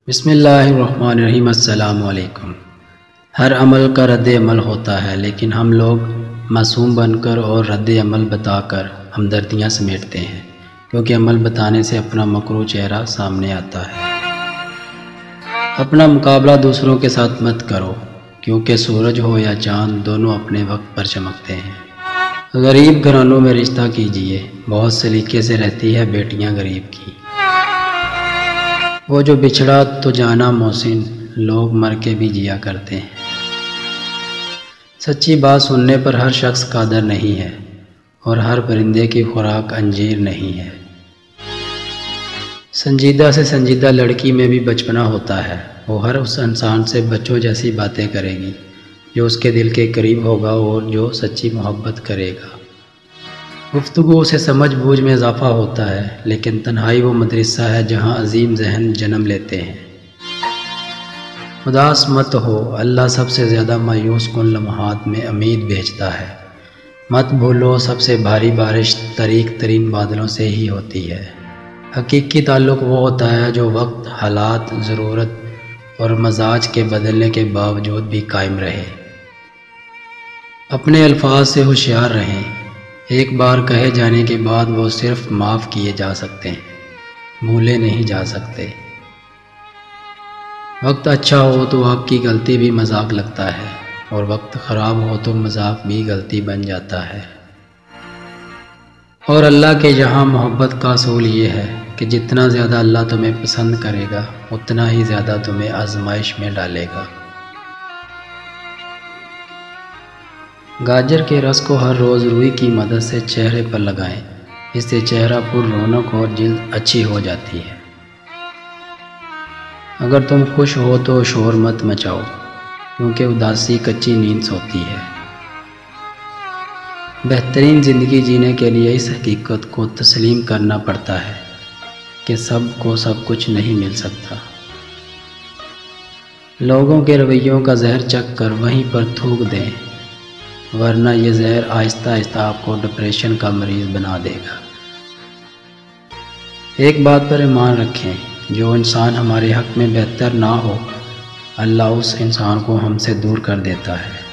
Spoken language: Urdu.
بسم اللہ الرحمن الرحیم۔ السلام علیکم۔ ہر عمل کا رد عمل ہوتا ہے، لیکن ہم لوگ معصوم بن کر اور رد عمل بتا کر ہمدردیاں سمیٹتے ہیں، کیونکہ عمل بتانے سے اپنا مکروہ چہرہ سامنے آتا ہے۔ اپنا مقابلہ دوسروں کے ساتھ مت کرو، کیونکہ سورج ہو یا چاند دونوں اپنے وقت پر چمکتے ہیں۔ غریب گھرانوں میں رشتہ کیجیے، بہت سلیقے سے رہتی ہے بیٹیاں غریب کی۔ وہ جو بچھڑا تو جانا محسن، لوگ مر کے بھی جیا کرتے ہیں۔ سچی بات سننے پر ہر شخص قادر نہیں ہے، اور ہر پرندے کی خوراک انجیر نہیں ہے۔ سنجیدہ سے سنجیدہ لڑکی میں بھی بچپنا ہوتا ہے، وہ ہر اس انسان سے بچوں جیسی باتیں کرے گی جو اس کے دل کے قریب ہوگا اور جو سچی محبت کرے گا۔ گفتگو سے سمجھ بوجھ میں اضافہ ہوتا ہے، لیکن تنہائی وہ مدرسہ ہے جہاں عظیم ذہن جنم لیتے ہیں۔ اداس مت ہو، اللہ سب سے زیادہ مایوس کن لمحات میں امید بھیجتا ہے۔ مت بھولو، سب سے بھاری بارش طریق ترین بادلوں سے ہی ہوتی ہے۔ حقیقی تعلق وہ ہوتا ہے جو وقت، حالات، ضرورت اور مزاج کے بدلنے کے باوجود بھی قائم رہے۔ اپنے الفاظ سے ہوشیار رہیں، ایک بار کہے جانے کے بعد وہ صرف معاف کیے جا سکتے ہیں، بھولے نہیں جا سکتے۔ وقت اچھا ہو تو آپ کی غلطی بھی مذاق لگتا ہے، اور وقت خراب ہو تو مذاق بھی غلطی بن جاتا ہے۔ اور اللہ کے یہاں محبت کا اصول یہ ہے کہ جتنا زیادہ اللہ تمہیں پسند کرے گا، اتنا ہی زیادہ تمہیں آزمائش میں ڈالے گا۔ گاجر کے رس کو ہر روز روئی کی مدد سے چہرے پر لگائیں، اس سے چہرہ پر رونق اور جلد اچھی ہو جاتی ہے۔ اگر تم خوش ہو تو شور مت مچاؤ، کیونکہ اداسی کچی نیند سوتی ہے۔ بہترین زندگی جینے کے لیے اس حقیقت کو تسلیم کرنا پڑتا ہے کہ سب کو سب کچھ نہیں مل سکتا۔ لوگوں کے رویوں کا زہر چکھ کر وہیں پر تھوک دیں، ورنہ یہ زہر آہستہ آہستہ آپ کو ڈپریشن کا مریض بنا دے گا۔ ایک بات پر ایمان رکھیں، جو انسان ہمارے حق میں بہتر نہ ہو، اللہ اس انسان کو ہم سے دور کر دیتا ہے۔